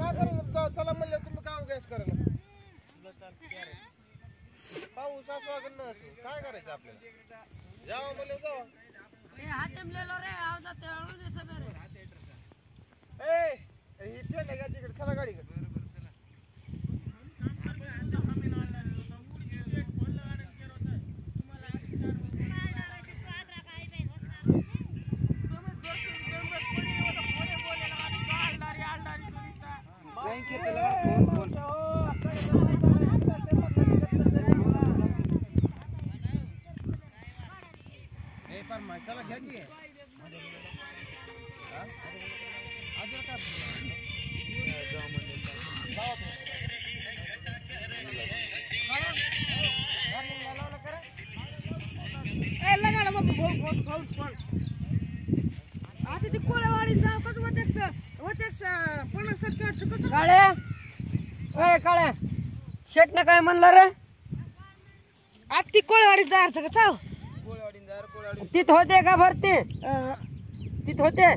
काय करायचं चला म्हणलं तुम्ही काय गॅस करायला पाऊस असो काय करायचं आपल्याला जावा म्हणलं जावा ही ट्रेन आहे का तिकडे चला गाडी चला घ्या की आता ती कोळेवाडी जाऊ काळ्या ए काळ्या शेट ना काय म्हणलं रे आता ती कोळेवाडी जायचं का चाव तिथ होते का भरती तिथ होते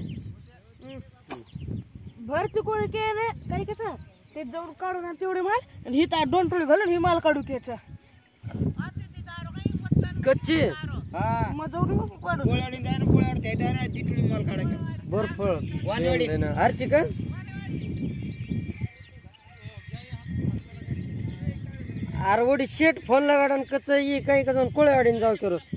भरती कोणी केलं काही कस ते जाऊन काढून आणि तेवढे माल आणि ही दोन टोळी घालून ही माल काढू घ्यायचा कच्ची मग जाऊन काढू माल काढायचा बर्फ आरची का आरवडी शेट फोन लगाडन कच काही का जाऊन कोळेवाडीन जाऊ करूस